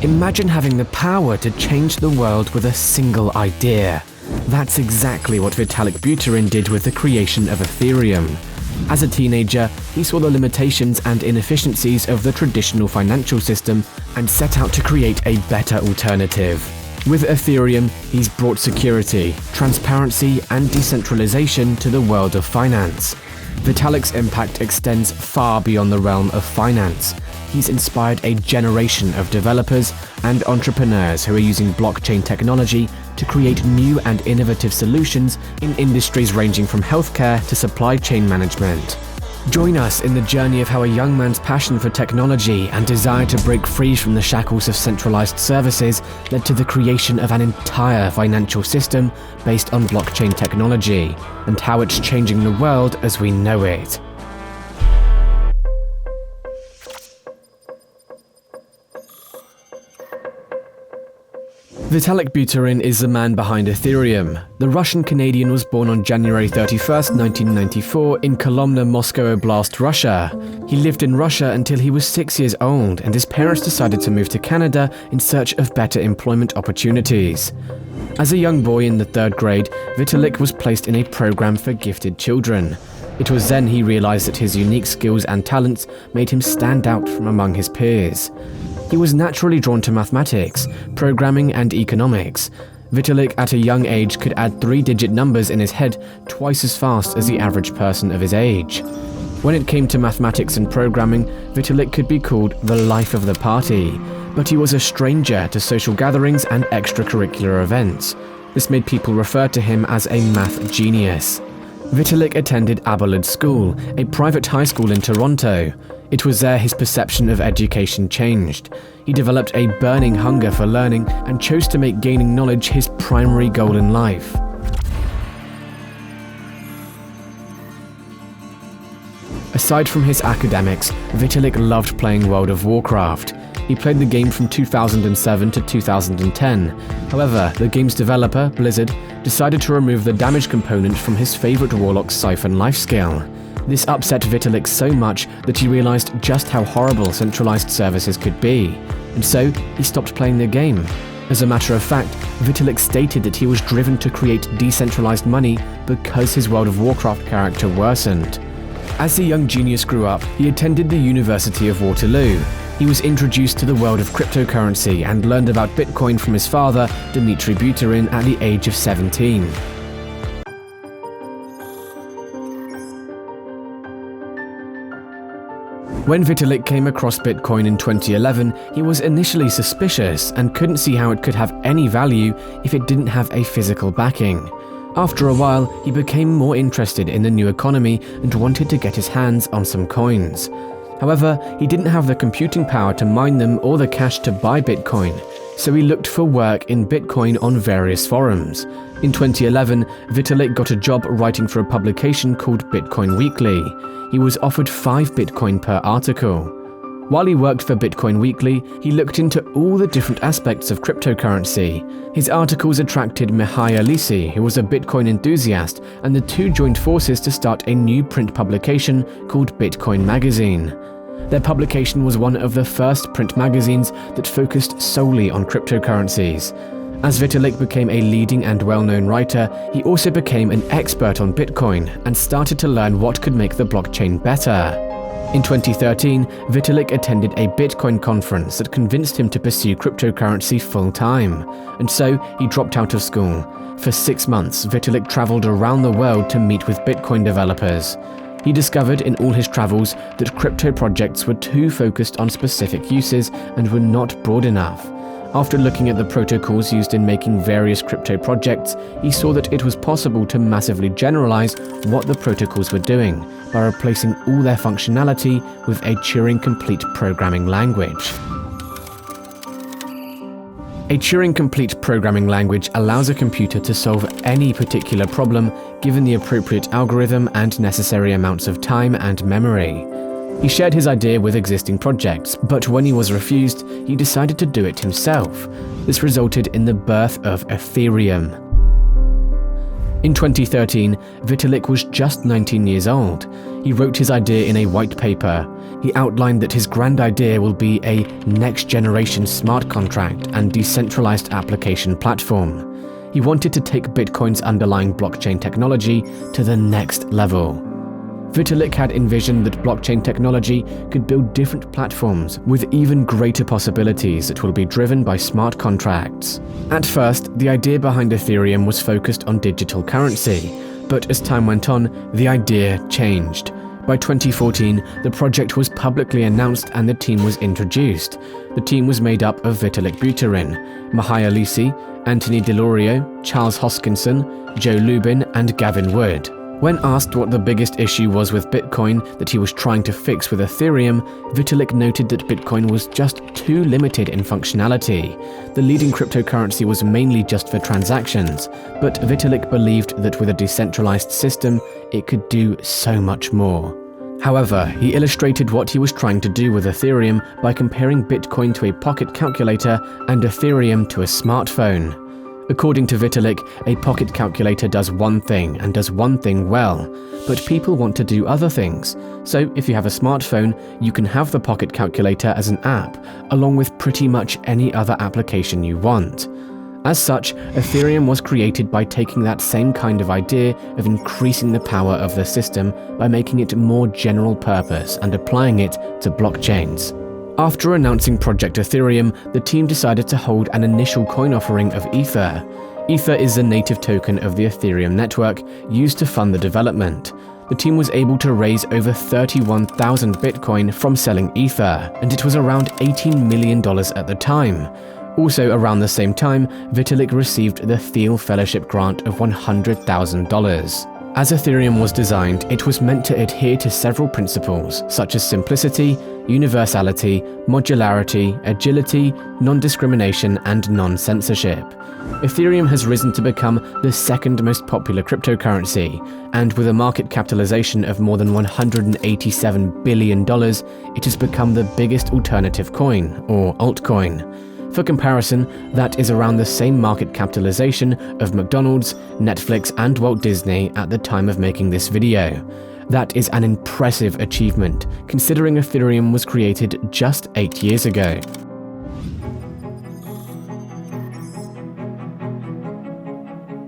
Imagine having the power to change the world with a single idea. That's exactly what Vitalik Buterin did with the creation of Ethereum. As a teenager, he saw the limitations and inefficiencies of the traditional financial system and set out to create a better alternative. With Ethereum, he's brought security, transparency, and decentralization to the world of finance. Vitalik's impact extends far beyond the realm of finance. He's inspired a generation of developers and entrepreneurs who are using blockchain technology to create new and innovative solutions in industries ranging from healthcare to supply chain management. Join us in the journey of how a young man's passion for technology and desire to break free from the shackles of centralized services led to the creation of an entire financial system based on blockchain technology, and how it's changing the world as we know it. Vitalik Buterin is the man behind Ethereum. The Russian-Canadian was born on January 31st, 1994 in Kolomna, Moscow Oblast, Russia. He lived in Russia until he was 6 years old, and his parents decided to move to Canada in search of better employment opportunities. As a young boy in the 3rd grade, Vitalik was placed in a program for gifted children. It was then he realized that his unique skills and talents made him stand out from among his peers. He was naturally drawn to mathematics, programming, and economics. Vitalik at a young age could add 3-digit numbers in his head twice as fast as the average person of his age. When it came to mathematics and programming, Vitalik could be called the life of the party, but he was a stranger to social gatherings and extracurricular events. This made people refer to him as a math genius. Vitalik attended Abbotsford School, a private high school in Toronto. It was there his perception of education changed. He developed a burning hunger for learning and chose to make gaining knowledge his primary goal in life. Aside from his academics, Vitalik loved playing World of Warcraft. He played the game from 2007 to 2010. However, the game's developer, Blizzard, decided to remove the damage component from his favorite warlock's Siphon life skill. This upset Vitalik so much that he realized just how horrible centralized services could be, and so he stopped playing the game. As a matter of fact, Vitalik stated that he was driven to create decentralized money because his World of Warcraft character worsened. As the young genius grew up, he attended the University of Waterloo. He was introduced to the world of cryptocurrency and learned about Bitcoin from his father, Decentralized Buterin, at the age of 17. When Vitalik came across Bitcoin in 2011, he was initially suspicious and couldn't see how it could have any value if it didn't have a physical backing. After a while, he became more interested in the new economy and wanted to get his hands on some coins. However, he didn't have the computing power to mine them or the cash to buy Bitcoin, so he looked for work in Bitcoin on various forums. In 2011, Vitalik got a job writing for a publication called Bitcoin Weekly. He was offered 5 Bitcoin per article. While he worked for Bitcoin Weekly, he looked into all the different aspects of cryptocurrency. His articles attracted Mihai Alisi, who was a Bitcoin enthusiast, and the two joined forces to start a new print publication called Bitcoin Magazine. Their publication was one of the first print magazines that focused solely on cryptocurrencies. As Vitalik became a leading and well-known writer, he also became an expert on Bitcoin and started to learn what could make the blockchain better. In 2013, Vitalik attended a Bitcoin conference that convinced him to pursue cryptocurrency full-time, and so he dropped out of school. For 6 months, Vitalik traveled around the world to meet with Bitcoin developers. He discovered in all his travels that crypto projects were too focused on specific uses and were not broad enough. After looking at the protocols used in making various crypto projects, he saw that it was possible to massively generalize what the protocols were doing by replacing all their functionality with a Turing-complete programming language. A Turing-complete programming language allows a computer to solve any particular problem given the appropriate algorithm and necessary amounts of time and memory. He shared his idea with existing projects, but when he was refused, he decided to do it himself. This resulted in the birth of Ethereum. In 2013, Vitalik was just 19 years old. He wrote his idea in a white paper. He outlined that his grand idea will be a next-generation smart contract and decentralized application platform. He wanted to take Bitcoin's underlying blockchain technology to the next level. Vitalik had envisioned that blockchain technology could build different platforms with even greater possibilities that will be driven by smart contracts. At first, the idea behind Ethereum was focused on digital currency, but as time went on, the idea changed. By 2014, the project was publicly announced and the team was introduced. The team was made up of Vitalik Buterin, Mahia Lisi, Anthony Delorio, Charles Hoskinson, Joe Lubin, and Gavin Wood. When asked what the biggest issue was with Bitcoin that he was trying to fix with Ethereum, Vitalik noted that Bitcoin was just too limited in functionality. The leading cryptocurrency was mainly just for transactions, but Vitalik believed that with a decentralized system, it could do so much more. However, he illustrated what he was trying to do with Ethereum by comparing Bitcoin to a pocket calculator and Ethereum to a smartphone. According to Vitalik, a pocket calculator does one thing and does one thing well, but people want to do other things. So if you have a smartphone, you can have the pocket calculator as an app, along with pretty much any other application you want. As such, Ethereum was created by taking that same kind of idea of increasing the power of the system by making it more general purpose and applying it to blockchains. After announcing Project Ethereum, the team decided to hold an initial coin offering of Ether. Ether is the native token of the Ethereum network used to fund the development. The team was able to raise over 31,000 Bitcoin from selling Ether, and it was around $18 million at the time. Also around the same time, Vitalik received the Thiel Fellowship grant of $100,000. As Ethereum was designed, it was meant to adhere to several principles such as simplicity, universality, modularity, agility, non-discrimination, and non-censorship. Ethereum has risen to become the second most popular cryptocurrency, and with a market capitalization of more than $187 billion, it has become the biggest alternative coin, or altcoin. For comparison, that is around the same market capitalization of McDonald's, Netflix, and Walt Disney at the time of making this video. That is an impressive achievement, considering Ethereum was created just 8 years ago.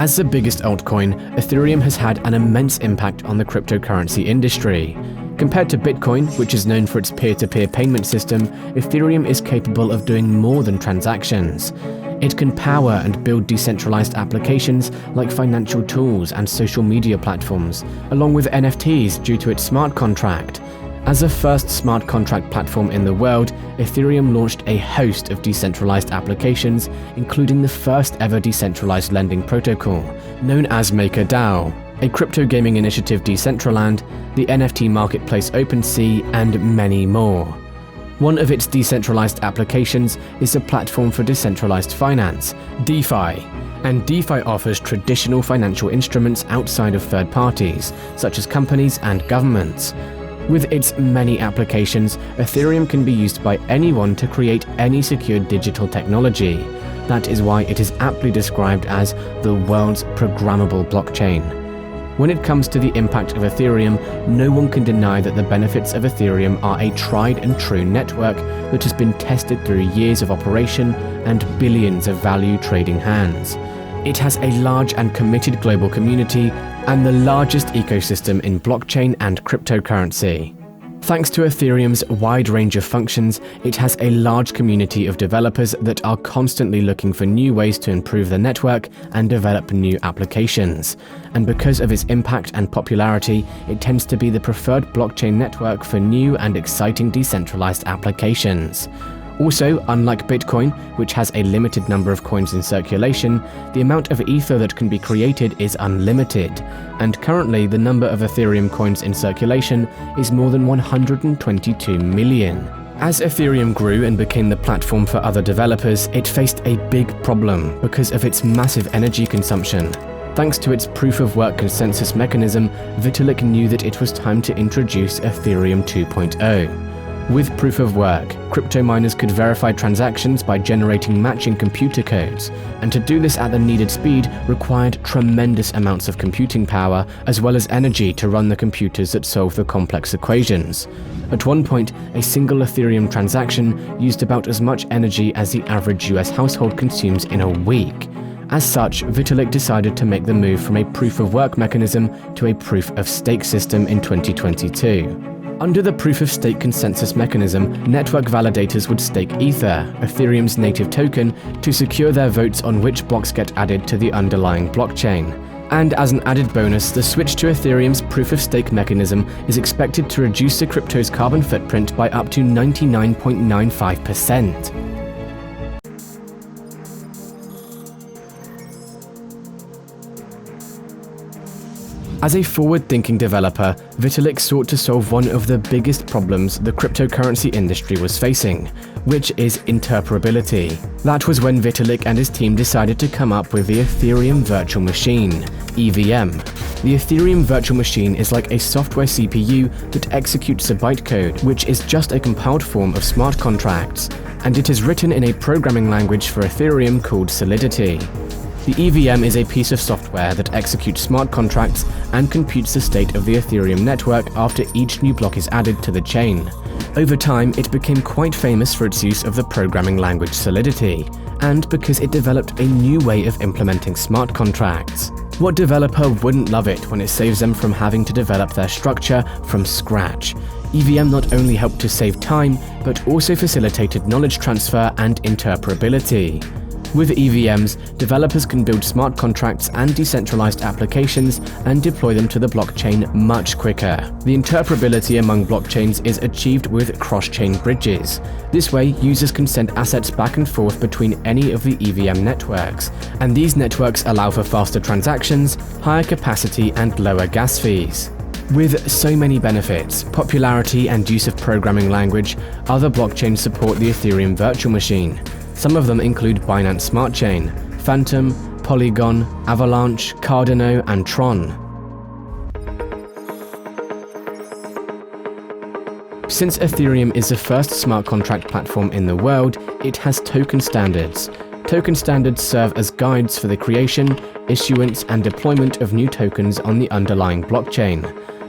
As the biggest altcoin, Ethereum has had an immense impact on the cryptocurrency industry. Compared to Bitcoin, which is known for its peer-to-peer payment system, Ethereum is capable of doing more than transactions. It can power and build decentralized applications like financial tools and social media platforms, along with NFTs due to its smart contract. As the first smart contract platform in the world, Ethereum launched a host of decentralized applications, including the first ever decentralized lending protocol, known as MakerDAO, a crypto gaming initiative Decentraland, the NFT marketplace OpenSea, and many more. One of its decentralized applications is a platform for decentralized finance, DeFi, and DeFi offers traditional financial instruments outside of third parties, such as companies and governments. With its many applications, Ethereum can be used by anyone to create any secured digital technology. That is why it is aptly described as the world's programmable blockchain. When it comes to the impact of Ethereum, no one can deny that the benefits of Ethereum are a tried and true network that has been tested through years of operation and billions of value trading hands. It has a large and committed global community and the largest ecosystem in blockchain and cryptocurrency. Thanks to Ethereum's wide range of functions, it has a large community of developers that are constantly looking for new ways to improve the network and develop new applications. And because of its impact and popularity, it tends to be the preferred blockchain network for new and exciting decentralized applications. Also, unlike Bitcoin, which has a limited number of coins in circulation, the amount of Ether that can be created is unlimited, and currently the number of Ethereum coins in circulation is more than 122 million. As Ethereum grew and became the platform for other developers, it faced a big problem because of its massive energy consumption. Thanks to its proof-of-work consensus mechanism, Vitalik knew that it was time to introduce Ethereum 2.0. With proof of work, crypto miners could verify transactions by generating matching computer codes, and to do this at the needed speed required tremendous amounts of computing power as well as energy to run the computers that solve the complex equations. At one point, a single Ethereum transaction used about as much energy as the average US household consumes in a week. As such, Vitalik decided to make the move from a proof-of-work mechanism to a proof-of-stake system in 2022. Under the proof-of-stake consensus mechanism, network validators would stake Ether, Ethereum's native token, to secure their votes on which blocks get added to the underlying blockchain. And as an added bonus, the switch to Ethereum's proof-of-stake mechanism is expected to reduce the crypto's carbon footprint by up to 99.95%. As a forward-thinking developer, Vitalik sought to solve one of the biggest problems the cryptocurrency industry was facing, which is interoperability. That was when Vitalik and his team decided to come up with the Ethereum Virtual Machine, EVM. The Ethereum Virtual Machine is like a software CPU that executes a bytecode, which is just a compiled form of smart contracts, and it is written in a programming language for Ethereum called Solidity. The EVM is a piece of software that executes smart contracts and computes the state of the Ethereum network after each new block is added to the chain. Over time, it became quite famous for its use of the programming language Solidity, and because it developed a new way of implementing smart contracts. What developer wouldn't love it when it saves them from having to develop their structure from scratch? EVM not only helped to save time, but also facilitated knowledge transfer and interoperability. With EVMs, developers can build smart contracts and decentralized applications and deploy them to the blockchain much quicker. The interoperability among blockchains is achieved with cross-chain bridges. This way, users can send assets back and forth between any of the EVM networks, and these networks allow for faster transactions, higher capacity, and lower gas fees. With so many benefits, popularity, and use of programming language, other blockchains support the Ethereum Virtual Machine. Some of them include Binance Smart Chain, Phantom, Polygon, Avalanche, Cardano, and Tron. Since Ethereum is the first smart contract platform in the world, it has token standards. Token standards serve as guides for the creation, issuance, and deployment of new tokens on the underlying blockchain.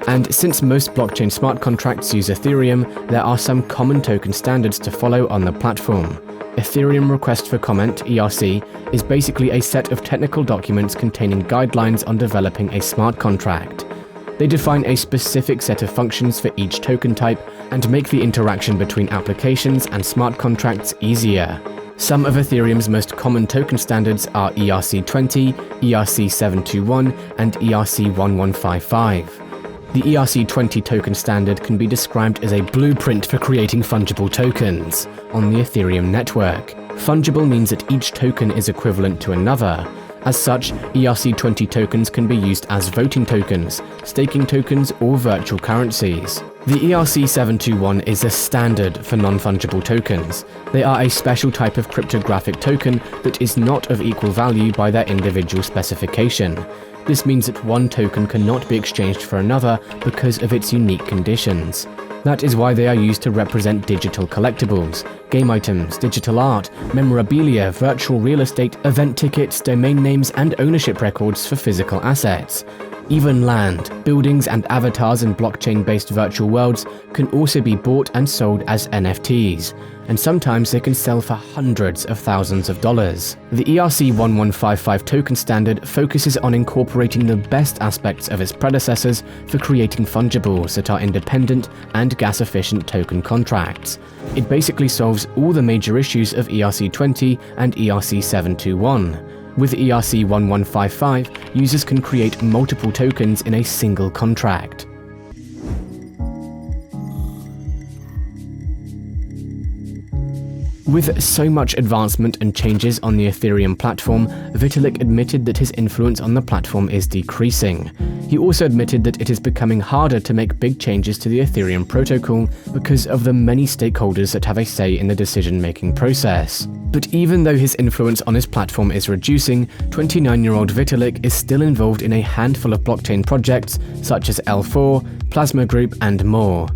And since most blockchain smart contracts use Ethereum, there are some common token standards to follow on the platform. Ethereum Request for Comment, ERC, is basically a set of technical documents containing guidelines on developing a smart contract. They define a specific set of functions for each token type and make the interaction between applications and smart contracts easier. Some of Ethereum's most common token standards are ERC20, ERC721, and ERC1155. The ERC20 token standard can be described as a blueprint for creating fungible tokens on the Ethereum network. Fungible means that each token is equivalent to another. As such, ERC20 tokens can be used as voting tokens, staking tokens, or virtual currencies. The ERC721 is a standard for non-fungible tokens. They are a special type of cryptographic token that is not of equal value by their individual specification. This means that one token cannot be exchanged for another because of its unique conditions. That is why they are used to represent digital collectibles, game items, digital art, memorabilia, virtual real estate, event tickets, domain names, and ownership records for physical assets. Even land, buildings, and avatars in blockchain-based virtual worlds can also be bought and sold as NFTs, and sometimes they can sell for hundreds of thousands of dollars. The ERC1155 token standard focuses on incorporating the best aspects of its predecessors for creating fungibles that are independent and gas-efficient token contracts. It basically solves all the major issues of ERC20 and ERC721. With ERC1155, users can create multiple tokens in a single contract. With so much advancement and changes on the Ethereum platform, Vitalik admitted that his influence on the platform is decreasing. He also admitted that it is becoming harder to make big changes to the Ethereum protocol because of the many stakeholders that have a say in the decision-making process. But even though his influence on his platform is reducing, 29-year-old Vitalik is still involved in a handful of blockchain projects such as L4, Plasma Group, and more.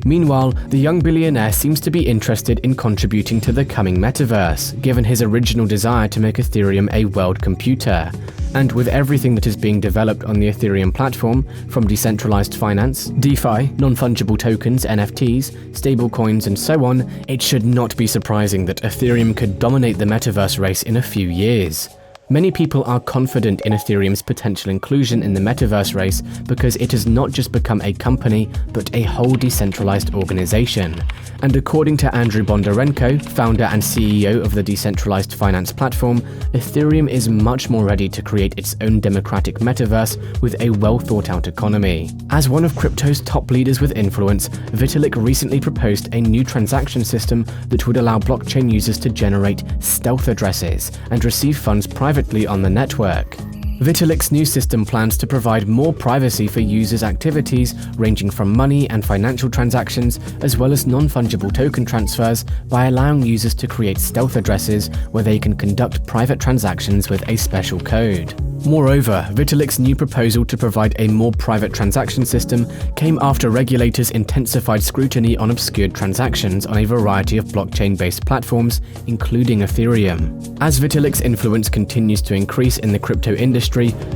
Meanwhile, the young billionaire seems to be interested in contributing to the coming metaverse, given his original desire to make Ethereum a world computer. And with everything that is being developed on the Ethereum platform, from decentralized finance, DeFi, non-fungible tokens, NFTs, stablecoins, and so on, it should not be surprising that Ethereum could dominate the metaverse race in a few years. Many people are confident in Ethereum's potential inclusion in the metaverse race because it has not just become a company, but a whole decentralized organization. And according to Andrew Bondarenko, founder and CEO of the decentralized finance platform, Ethereum is much more ready to create its own democratic metaverse with a well-thought-out economy. As one of crypto's top leaders with influence, Vitalik recently proposed a new transaction system that would allow blockchain users to generate stealth addresses and receive funds privately on the network. Vitalik's new system plans to provide more privacy for users' activities ranging from money and financial transactions as well as non-fungible token transfers by allowing users to create stealth addresses where they can conduct private transactions with a special code. Moreover, Vitalik's new proposal to provide a more private transaction system came after regulators intensified scrutiny on obscured transactions on a variety of blockchain-based platforms, including Ethereum. As Vitalik's influence continues to increase in the crypto industry,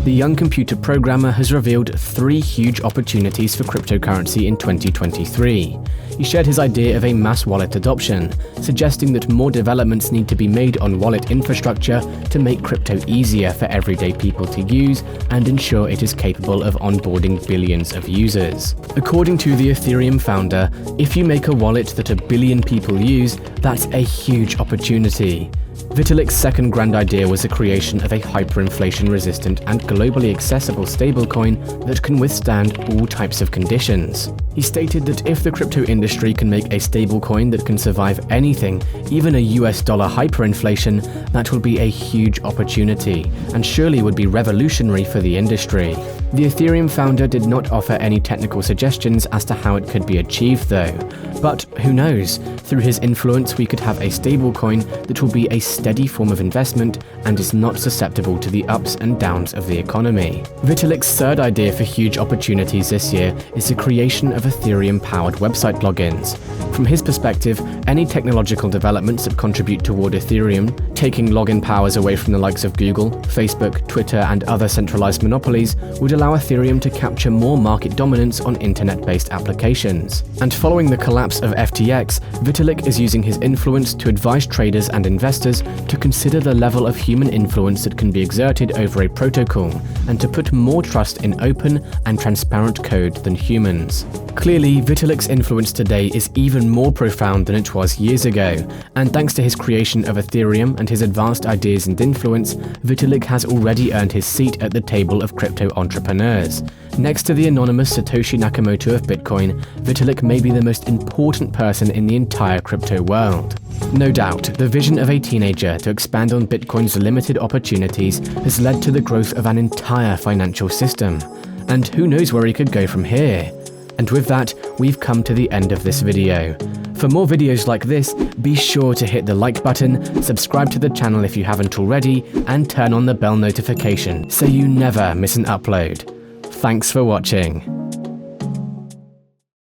the young computer programmer has revealed 3 huge opportunities for cryptocurrency in 2023. He shared his idea of a mass wallet adoption, suggesting that more developments need to be made on wallet infrastructure to make crypto easier for everyday people to use and ensure it is capable of onboarding billions of users. According to the Ethereum founder, if you make a wallet that 1 billion people use, that's a huge opportunity. Vitalik's second grand idea was the creation of a hyperinflation-resistant and globally accessible stablecoin that can withstand all types of conditions. He stated that if the crypto industry can make a stablecoin that can survive anything, even a US dollar hyperinflation, that will be a huge opportunity, and surely would be revolutionary for the industry. The Ethereum founder did not offer any technical suggestions as to how it could be achieved though. But who knows, through his influence we could have a stablecoin that will be a steady form of investment and is not susceptible to the ups and downs of the economy. Vitalik's third idea for huge opportunities this year is the creation of Ethereum-powered website logins. From his perspective, any technological developments that contribute toward Ethereum, taking login powers away from the likes of Google, Facebook, Twitter, and other centralized monopolies, would allow Ethereum to capture more market dominance on internet-based applications. And following the collapse of FTX, Vitalik is using his influence to advise traders and investors to consider the level of human influence that can be exerted over a protocol, and to put more trust in open and transparent code than humans. Clearly, Vitalik's influence today is even more profound than it was years ago, and thanks to his creation of Ethereum and his advanced ideas and influence, Vitalik has already earned his seat at the table of crypto entrepreneurs. Next to the anonymous Satoshi Nakamoto of Bitcoin, Vitalik may be the most important person in the entire crypto world. No doubt, the vision of a teenager to expand on Bitcoin's limited opportunities has led to the growth of an entire financial system. And who knows where he could go from here? And with that, we've come to the end of this video. For more videos like this, be sure to hit the like button, subscribe to the channel if you haven't already, and turn on the bell notification so you never miss an upload. Thanks for watching.